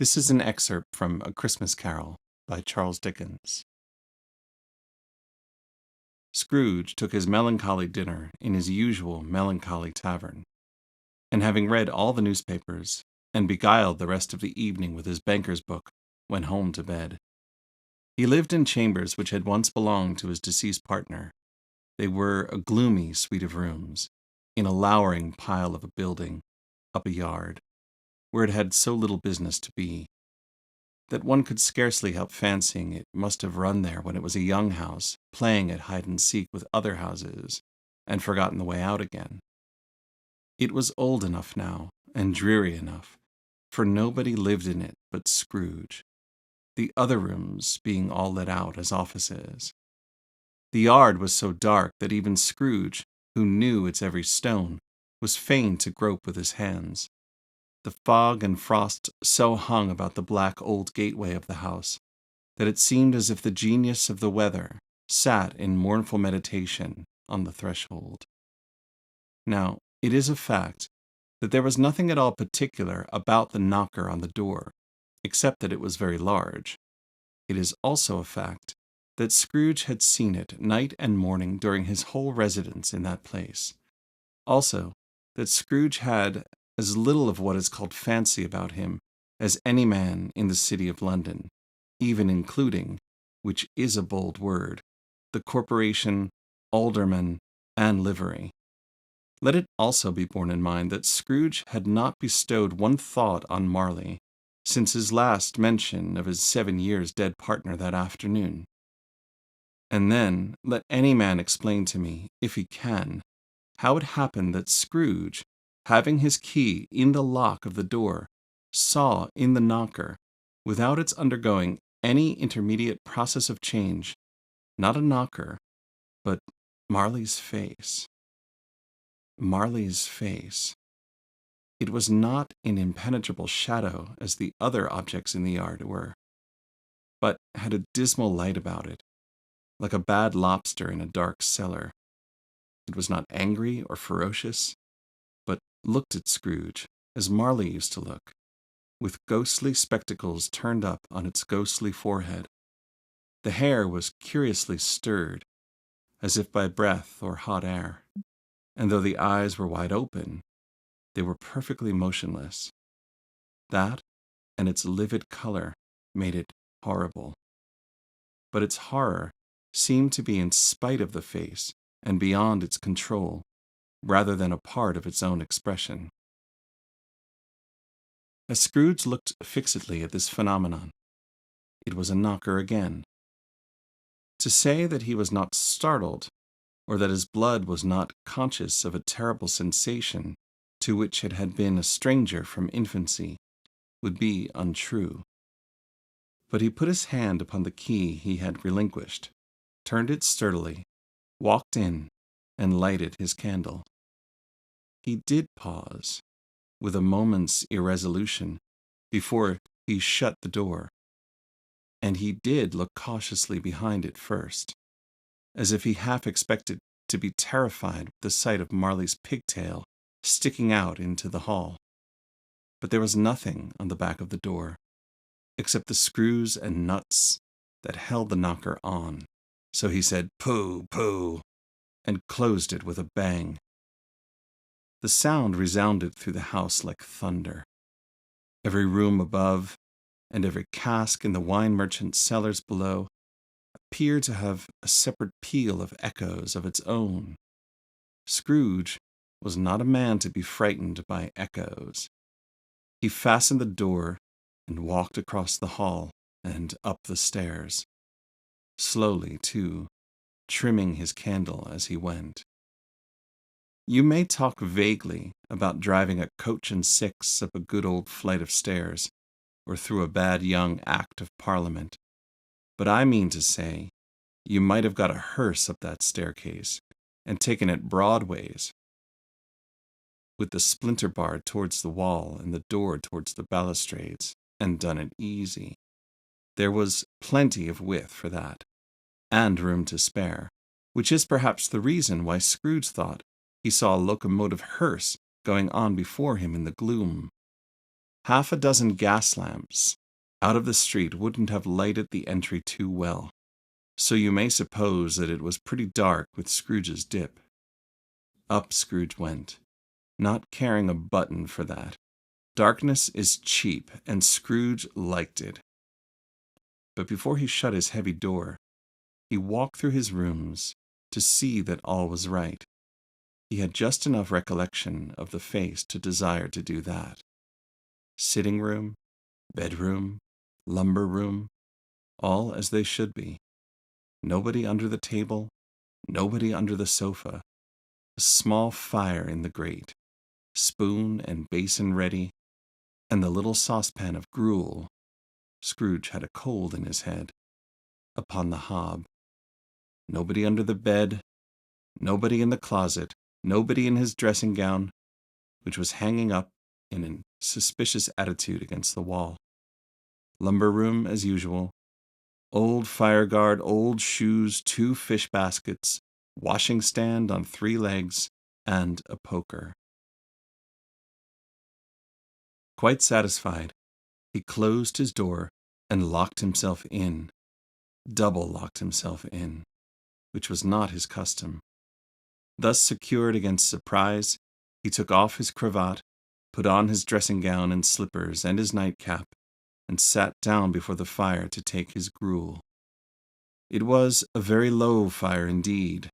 This is an excerpt from A Christmas Carol by Charles Dickens. Scrooge took his melancholy dinner in his usual melancholy tavern, and having read all the newspapers, and beguiled the rest of the evening with his banker's book, went home to bed. He lived in chambers which had once belonged to his deceased partner. They were a gloomy suite of rooms, in a lowering pile of a building, up a yard, where it had so little business to be, that one could scarcely help fancying it must have run there when it was a young house, playing at hide-and-seek with other houses, and forgotten the way out again. It was old enough now, and dreary enough, for nobody lived in it but Scrooge, the other rooms being all let out as offices. The yard was so dark that even Scrooge, who knew its every stone, was fain to grope with his hands. The fog and frost so hung about the black old gateway of the house that it seemed as if the genius of the weather sat in mournful meditation on the threshold. Now, it is a fact that there was nothing at all particular about the knocker on the door, except that it was very large. It is also a fact that Scrooge had seen it night and morning during his whole residence in that place. Also, that Scrooge had as little of what is called fancy about him as any man in the city of London, even including, which is a bold word, the corporation, alderman, and livery. Let it also be borne in mind that Scrooge had not bestowed one thought on Marley since his last mention of his 7 years dead partner that afternoon. And then let any man explain to me, if he can, how it happened that Scrooge, having his key in the lock of the door, saw in the knocker, without its undergoing any intermediate process of change, not a knocker, but Marley's face. Marley's face. It was not in impenetrable shadow as the other objects in the yard were, but had a dismal light about it, like a bad lobster in a dark cellar. It was not angry or ferocious, but looked at Scrooge as Marley used to look, with ghostly spectacles turned up on its ghostly forehead. The hair was curiously stirred, as if by breath or hot air, and though the eyes were wide open, they were perfectly motionless. That and its livid color made it horrible. But its horror seemed to be in spite of the face and beyond its control, rather than a part of its own expression. As Scrooge looked fixedly at this phenomenon, it was a knocker again. To say that he was not startled, or that his blood was not conscious of a terrible sensation to which it had been a stranger from infancy, would be untrue. But he put his hand upon the key he had relinquished, turned it sturdily, walked in, and lighted his candle. He did pause, with a moment's irresolution, before he shut the door, and he did look cautiously behind it first, as if he half expected to be terrified with the sight of Marley's pigtail sticking out into the hall. But there was nothing on the back of the door, except the screws and nuts that held the knocker on, so he said, "Pooh, pooh," and closed it with a bang. The sound resounded through the house like thunder. Every room above, and every cask in the wine merchant's cellars below, appeared to have a separate peal of echoes of its own. Scrooge was not a man to be frightened by echoes. He fastened the door and walked across the hall and up the stairs, slowly, too, trimming his candle as he went. You may talk vaguely about driving a coach and six up a good old flight of stairs, or through a bad young Act of Parliament, but I mean to say, you might have got a hearse up that staircase, and taken it broadways, with the splinter bar towards the wall and the door towards the balustrades, and done it easy. There was plenty of width for that, and room to spare, which is perhaps the reason why Scrooge thought he saw a locomotive hearse going on before him in the gloom. Half a dozen gas lamps out of the street wouldn't have lighted the entry too well, so you may suppose that it was pretty dark with Scrooge's dip. Up Scrooge went, not caring a button for that. Darkness is cheap, and Scrooge liked it. But before he shut his heavy door, he walked through his rooms to see that all was right. He had just enough recollection of the face to desire to do that. Sitting room, bedroom, lumber room, all as they should be. Nobody under the table, nobody under the sofa. A small fire in the grate, spoon and basin ready, and the little saucepan of gruel. Scrooge had a cold in his head. Upon the hob. Nobody under the bed, nobody in the closet, nobody in his dressing gown, which was hanging up in a suspicious attitude against the wall. Lumber room as usual. Old fire guard, old shoes, 2 fish baskets, washing stand on 3 legs, and a poker. Quite satisfied, he closed his door and locked himself in. Double locked himself in, which was not his custom. Thus secured against surprise, he took off his cravat, put on his dressing gown and slippers and his nightcap, and sat down before the fire to take his gruel. It was a very low fire indeed,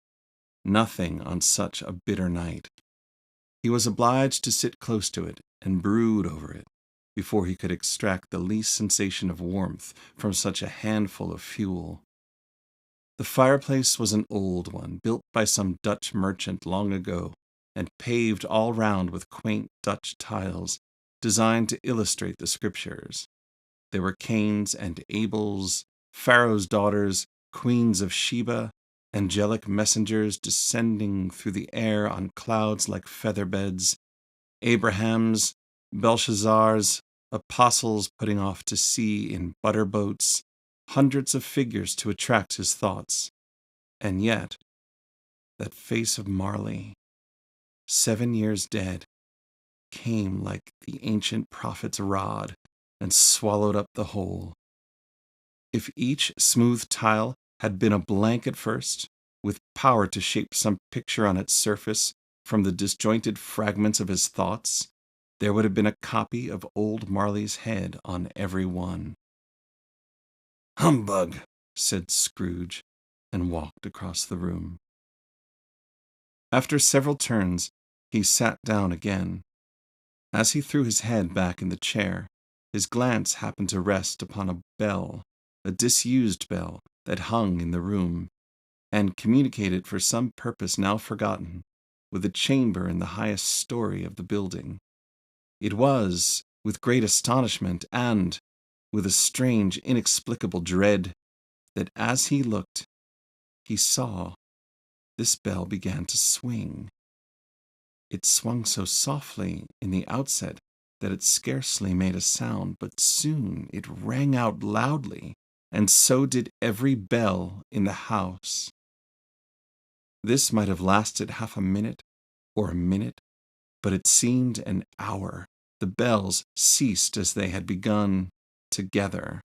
nothing on such a bitter night. He was obliged to sit close to it and brood over it before he could extract the least sensation of warmth from such a handful of fuel. The fireplace was an old one, built by some Dutch merchant long ago, and paved all round with quaint Dutch tiles, designed to illustrate the Scriptures. There were Cains and Abels, Pharaoh's daughters, queens of Sheba, angelic messengers descending through the air on clouds like feather beds, Abrahams, Belshazzars, apostles putting off to sea in butter boats, hundreds of figures to attract his thoughts. And yet, that face of Marley, 7 years dead, came like the ancient prophet's rod and swallowed up the whole. If each smooth tile had been a blank at first, with power to shape some picture on its surface from the disjointed fragments of his thoughts, there would have been a copy of old Marley's head on every one. "Humbug," said Scrooge, and walked across the room. After several turns, he sat down again. As he threw his head back in the chair, his glance happened to rest upon a bell, a disused bell that hung in the room, and communicated for some purpose now forgotten with a chamber in the highest story of the building. It was, with great astonishment and with a strange, inexplicable dread, that as he looked, he saw this bell began to swing. It swung so softly in the outset that it scarcely made a sound, but soon it rang out loudly, and so did every bell in the house. This might have lasted half a minute or a minute, but it seemed an hour. The bells ceased as they had begun together.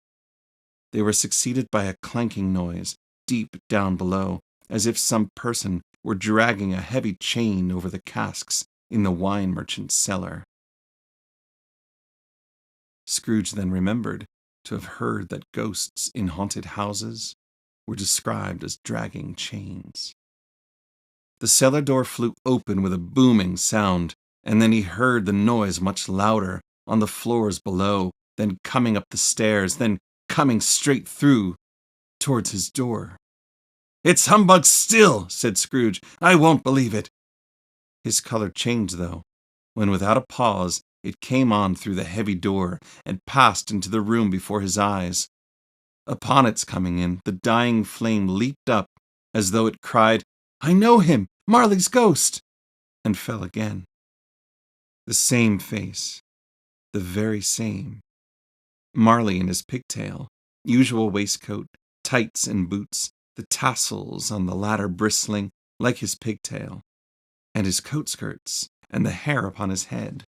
They were succeeded by a clanking noise deep down below, as if some person were dragging a heavy chain over the casks in the wine merchant's cellar. Scrooge then remembered to have heard that ghosts in haunted houses were described as dragging chains. The cellar door flew open with a booming sound, and then he heard the noise much louder on the floors below, then coming up the stairs, then coming straight through towards his door. "It's humbug still," said Scrooge. "I won't believe it." His color changed, though, when without a pause it came on through the heavy door and passed into the room before his eyes. Upon its coming in, the dying flame leaped up as though it cried, "I know him, Marley's ghost," and fell again. The same face, the very same. Marley in his pigtail, usual waistcoat, tights and boots, the tassels on the latter bristling like his pigtail, and his coat skirts, and the hair upon his head.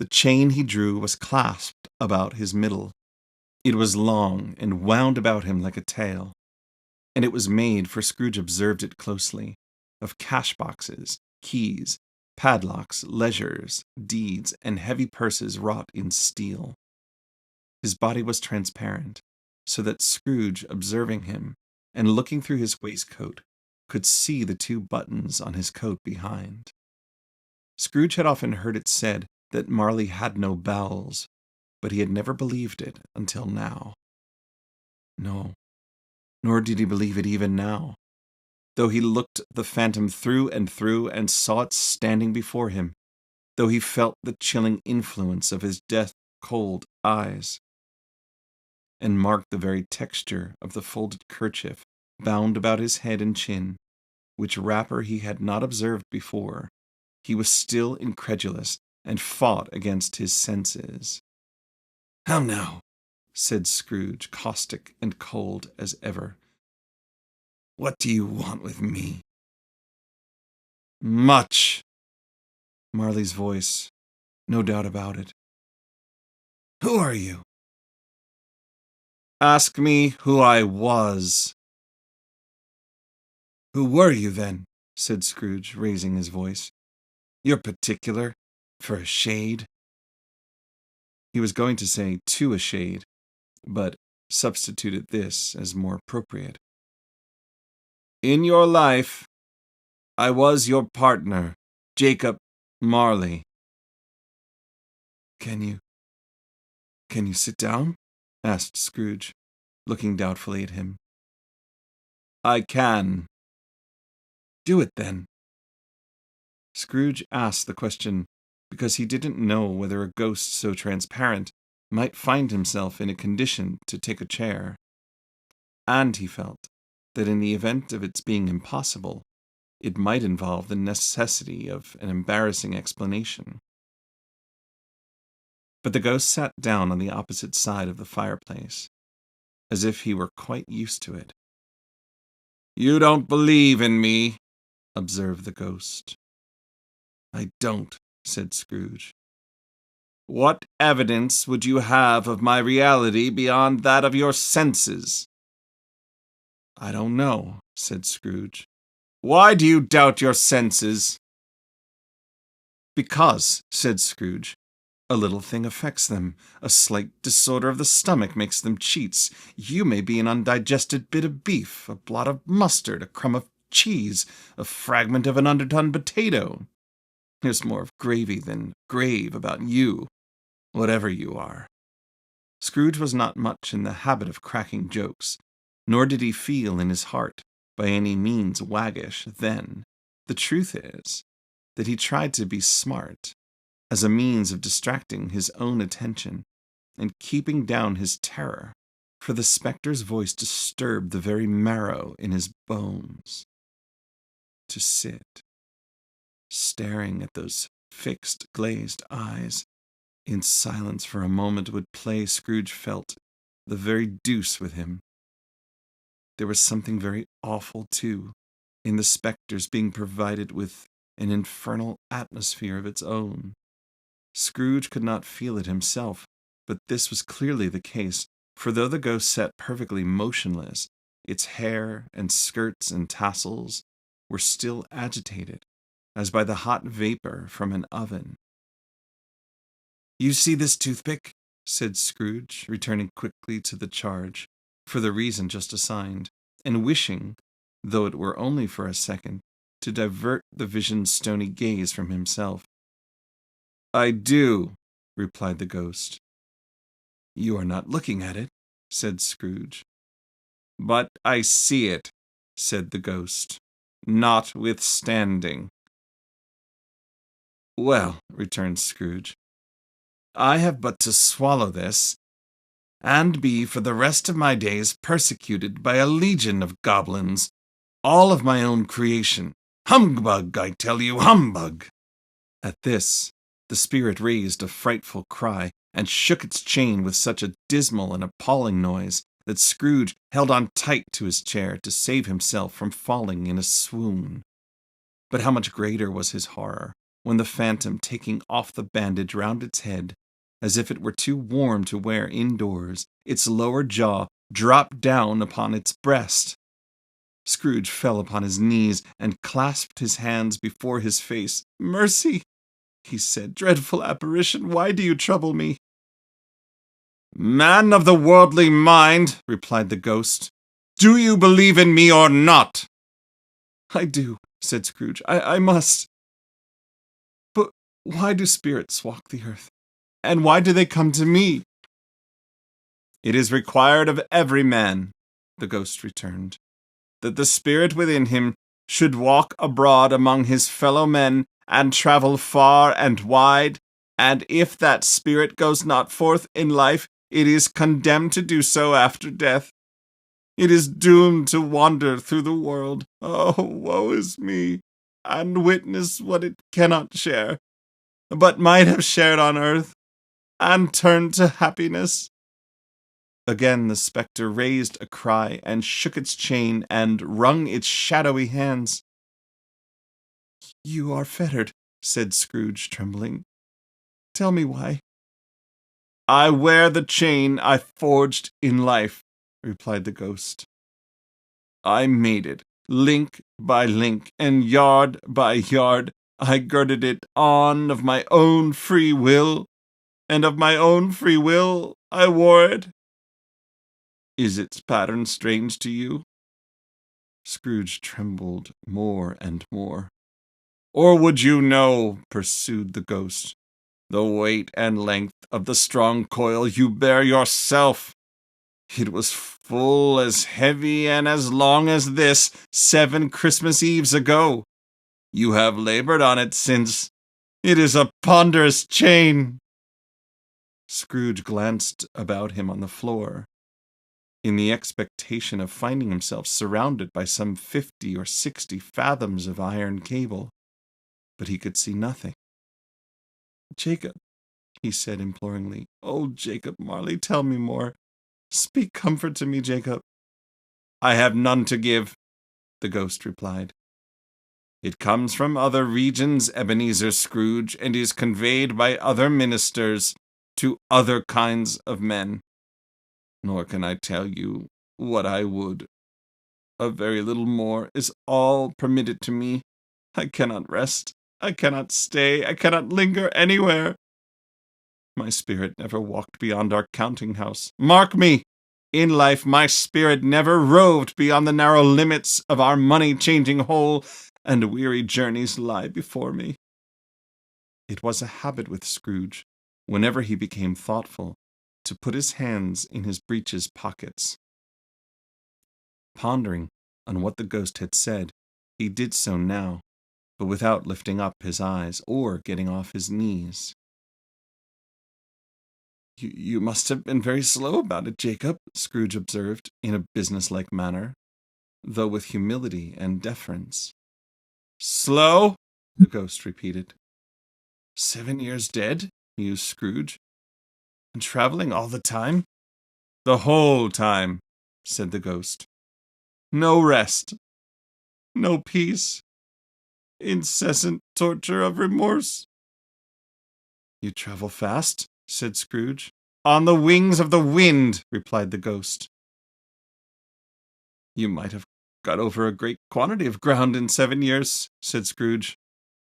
The chain he drew was clasped about his middle. It was long and wound about him like a tail, and it was made, for Scrooge observed it closely, of cash-boxes, keys, padlocks, ledgers, deeds, and heavy purses wrought in steel. His body was transparent, so that Scrooge, observing him, and looking through his waistcoat, could see the 2 buttons on his coat behind. Scrooge had often heard it said that Marley had no bowels, but he had never believed it until now. No, nor did he believe it even now, though he looked the phantom through and saw it standing before him, though he felt the chilling influence of his death-cold eyes, and marked the very texture of the folded kerchief bound about his head and chin, which wrapper he had not observed before. He was still incredulous, and fought against his senses. "How now?" said Scrooge, caustic and cold as ever. "What do you want with me?" "Much." Marley's voice, no doubt about it. "Who are you?" "Ask me who I was." "Who were you, then?" said Scrooge, raising his voice. "You're particular, for a shade." He was going to say to a shade, but substituted this as more appropriate. "In your life, I was your partner, Jacob Marley." Can you sit down?" asked Scrooge, looking doubtfully at him. "I can." "Do it, then." Scrooge asked the question because he didn't know whether a ghost so transparent might find himself in a condition to take a chair, and he felt that in the event of its being impossible, it might involve the necessity of an embarrassing explanation. But the ghost sat down on the opposite side of the fireplace, as if he were quite used to it. "You don't believe in me," observed the ghost. "I don't," said Scrooge. "What evidence would you have of my reality beyond that of your senses?" "I don't know," said Scrooge. "Why do you doubt your senses?" "Because," said Scrooge, "a little thing affects them. A slight disorder of the stomach makes them cheats. You may be an undigested bit of beef, a blot of mustard, a crumb of cheese, a fragment of an underdone potato. There's more of gravy than grave about you, whatever you are." Scrooge was not much in the habit of cracking jokes, nor did he feel in his heart by any means waggish then. The truth is that he tried to be smart, as a means of distracting his own attention and keeping down his terror, for the spectre's voice disturbed the very marrow in his bones. To sit, staring at those fixed, glazed eyes, in silence for a moment would play, Scrooge felt, the very deuce with him. There was something very awful, too, in the spectre's being provided with an infernal atmosphere of its own. Scrooge could not feel it himself, but this was clearly the case, for though the ghost sat perfectly motionless, its hair and skirts and tassels were still agitated, as by the hot vapor from an oven. "You see this toothpick?" said Scrooge, returning quickly to the charge, for the reason just assigned, and wishing, though it were only for a second, to divert the vision's stony gaze from himself. "I do," replied the ghost. "You are not looking at it," said Scrooge. "But I see it," said the ghost, "notwithstanding." "Well," returned Scrooge, "I have but to swallow this, and be for the rest of my days persecuted by a legion of goblins, all of my own creation. Humbug, I tell you, humbug!" At this, the spirit raised a frightful cry, and shook its chain with such a dismal and appalling noise that Scrooge held on tight to his chair to save himself from falling in a swoon. But how much greater was his horror when the phantom, taking off the bandage round its head, as if it were too warm to wear indoors, its lower jaw dropped down upon its breast. Scrooge fell upon his knees and clasped his hands before his face. "Mercy!" he said. "Dreadful apparition, why do you trouble me?" "Man of the worldly mind," replied the ghost, "do you believe in me or not?" "I do," said Scrooge. I must. But why do spirits walk the earth? And why do they come to me?" "It is required of every man," the ghost returned, "that the spirit within him should walk abroad among his fellow men and travel far and wide, and if that spirit goes not forth in life, it is condemned to do so after death. It is doomed to wander through the world, oh, woe is me, and witness what it cannot share, but might have shared on earth, and turned to happiness." Again the spectre raised a cry, and shook its chain, and wrung its shadowy hands. "You are fettered," said Scrooge, trembling. "Tell me why." "I wear the chain I forged in life," replied the ghost. "I made it, link by link, and yard by yard. I girded it on of my own free will, and of my own free will I wore it. Is its pattern strange to you?" Scrooge trembled more and more. "Or would you know," pursued the ghost, "the weight and length of the strong coil you bear yourself? It was full as heavy and as long as this 7 Christmas Eves ago. You have labored on it since. It is a ponderous chain." Scrooge glanced about him on the floor, in the expectation of finding himself surrounded by some 50 or 60 fathoms of iron cable, but he could see nothing. "Jacob," he said imploringly, "oh, Jacob Marley, tell me more. Speak comfort to me, Jacob." "I have none to give," the ghost replied. "It comes from other regions, Ebenezer Scrooge, and is conveyed by other ministers to other kinds of men. Nor can I tell you what I would. A very little more is all permitted to me. I cannot rest. I cannot stay. I cannot linger anywhere. My spirit never walked beyond our counting-house. Mark me! In life, my spirit never roved beyond the narrow limits of our money-changing hole, and weary journeys lie before me." It was a habit with Scrooge, whenever he became thoughtful, to put his hands in his breeches pockets. Pondering on what the ghost had said, he did so now, but without lifting up his eyes or getting off his knees. You must have been very slow about it, Jacob," Scrooge observed, in a businesslike manner, though with humility and deference. "Slow?" the ghost repeated. 7 years dead?" mused Scrooge. "And traveling all the time?" "The whole time," said the ghost. "No rest, no peace, incessant torture of remorse." "You travel fast?" said Scrooge. "On the wings of the wind," replied the ghost. "You might have got over a great quantity of ground in 7 years," said Scrooge.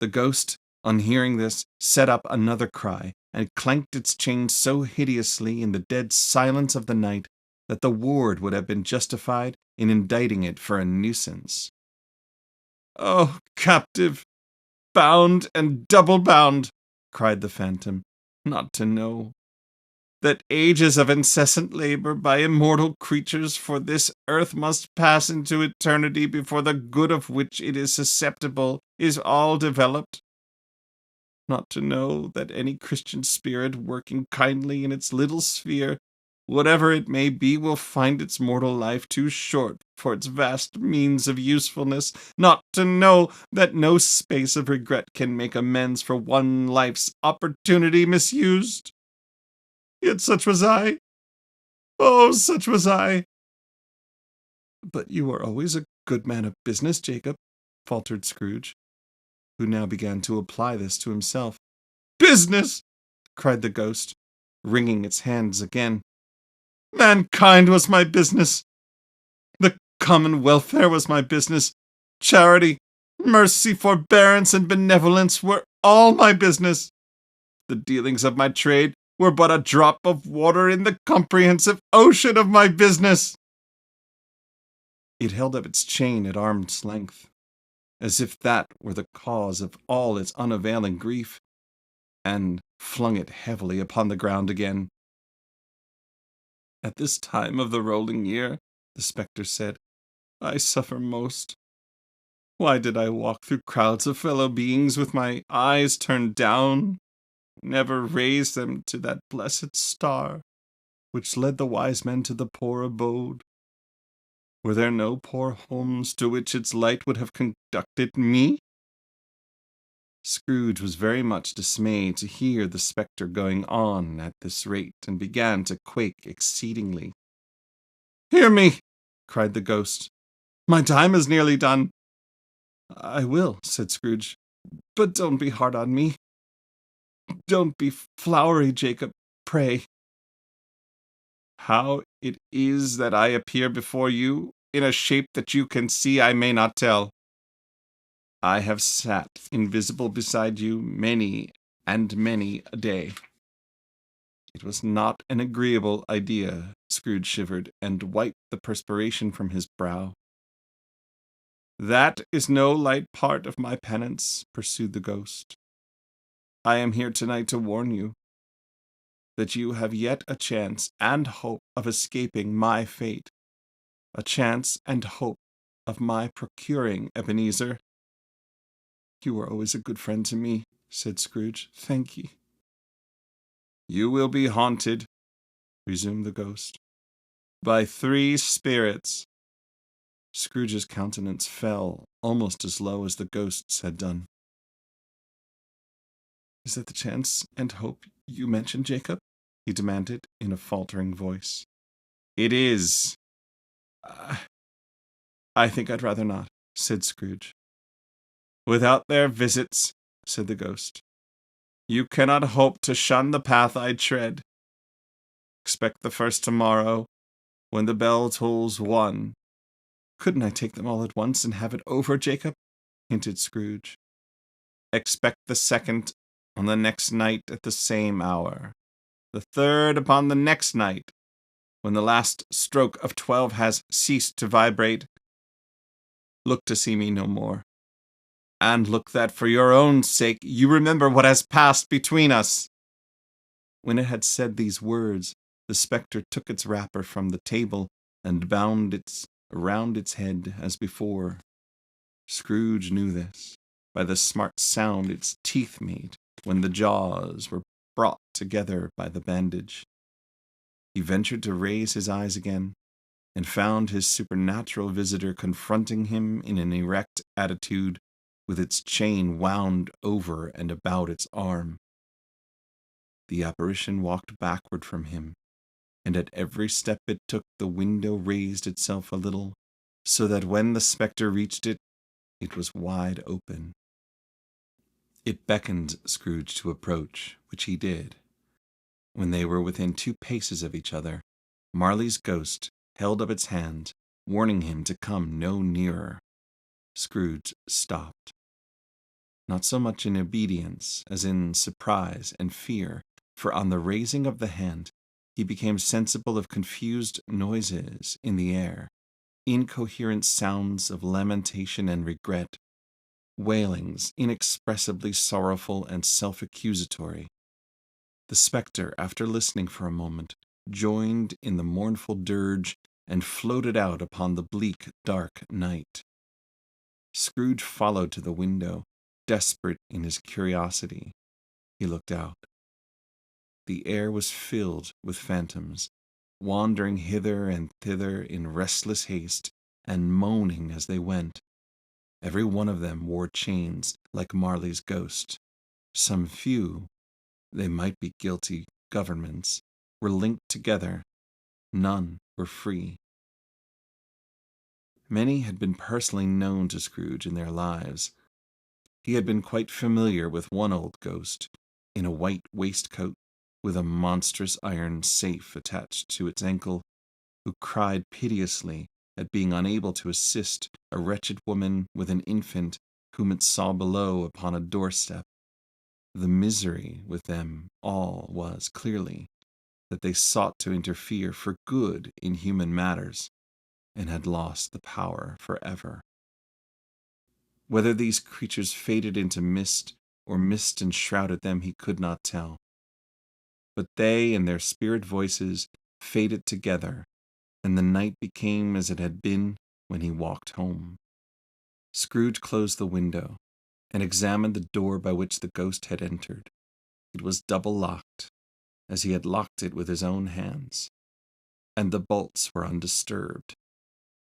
The ghost, on hearing this, set up another cry, and clanked its chain so hideously in the dead silence of the night that the ward would have been justified in indicting it for a nuisance. "Oh, captive, bound and double bound," cried the phantom, "not to know that ages of incessant labor by immortal creatures for this earth must pass into eternity before the good of which it is susceptible is all developed. Not to know that any Christian spirit working kindly in its little sphere, whatever it may be, will find its mortal life too short for its vast means of usefulness. Not to know that no space of regret can make amends for one life's opportunity misused. Yet such was I. Oh, such was I." "But you were always a good man of business, Jacob," faltered Scrooge. who now began to apply this to himself. "Business!" cried the ghost, wringing its hands again. "Mankind was my business. The common welfare was my business. Charity, mercy, forbearance, and benevolence were all my business. The dealings of my trade were but a drop of water in the comprehensive ocean of my business." It held up its chain at arm's length, as if that were the cause of all its unavailing grief, and flung it heavily upon the ground again. "At this time of the rolling year," the spectre said, "I suffer most. Why did I walk through crowds of fellow beings with my eyes turned down, never raise them to that blessed star which led the wise men to the poor abode? Were there no poor homes to which its light would have conducted me?" Scrooge was very much dismayed to hear the spectre going on at this rate, and began to quake exceedingly. "Hear me!" cried the ghost. "My time is nearly done." "I will," said Scrooge, "but don't be hard on me. Don't be flowery, Jacob, pray." "How it is that I appear before you in a shape that you can see, I may not tell. I have sat invisible beside you many and many a day." It was not an agreeable idea. Scrooge shivered, and wiped the perspiration from his brow. "That is no light part of my penance," pursued the ghost. "I am here tonight to warn you that you have yet a chance and hope of escaping my fate, a chance and hope of my procuring Ebenezer." "You were always a good friend to me," said Scrooge. "Thank ye." "You will be haunted," resumed the ghost, "by 3 spirits." Scrooge's countenance fell almost as low as the ghost's had done. "Is that the chance and hope you mentioned, Jacob?" he demanded in a faltering voice. "It is." "I think I'd rather not," said Scrooge. "Without their visits," said the ghost, "you cannot hope to shun the path I tread. Expect the first tomorrow, when the bell tolls 1. "Couldn't I take them all at once and have it over, Jacob?" hinted Scrooge. "Expect the second on the next night at the same hour. The third upon the next night, when the last stroke of 12 has ceased to vibrate. Look to see me no more. And look that for your own sake you remember what has passed between us." When it had said these words, the spectre took its wrapper from the table and bound it around its head as before. Scrooge knew this by the smart sound its teeth made when the jaws were brought together by the bandage. He ventured to raise his eyes again, and found his supernatural visitor confronting him in an erect attitude, with its chain wound over and about its arm. The apparition walked backward from him, and at every step it took the window raised itself a little, so that when the spectre reached it, it was wide open. It beckoned Scrooge to approach, which he did. When they were within 2 paces of each other, Marley's ghost held up its hand, warning him to come no nearer. Scrooge stopped, not so much in obedience as in surprise and fear, for on the raising of the hand he became sensible of confused noises in the air, incoherent sounds of lamentation and regret, wailings inexpressibly sorrowful and self-accusatory. The spectre, after listening for a moment, joined in the mournful dirge and floated out upon the bleak, dark night. Scrooge followed to the window, desperate in his curiosity. He looked out. The air was filled with phantoms, wandering hither and thither in restless haste, and moaning as they went. Every one of them wore chains like Marley's ghost. Some few, they might be guilty governments, were linked together. None were free. Many had been personally known to Scrooge in their lives. He had been quite familiar with one old ghost, in a white waistcoat, with a monstrous iron safe attached to its ankle, who cried piteously at being unable to assist a wretched woman with an infant whom it saw below upon a doorstep. The misery with them all was, clearly, that they sought to interfere for good in human matters, and had lost the power forever. Whether these creatures faded into mist, or mist enshrouded them, he could not tell. But they and their spirit voices faded together, and the night became as it had been when he walked home. Scrooge closed the window, and examined the door by which the ghost had entered. It was double locked, as he had locked it with his own hands, and the bolts were undisturbed.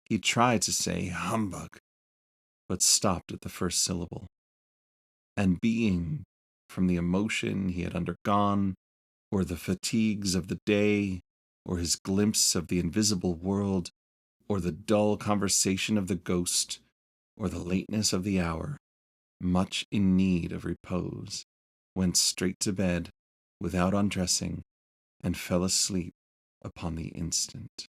He tried to say humbug, but stopped at the first syllable. And being, from the emotion he had undergone, or the fatigues of the day, or his glimpse of the invisible world, or the dull conversation of the ghost, or the lateness of the hour, much in need of repose, went straight to bed without undressing, and fell asleep upon the instant.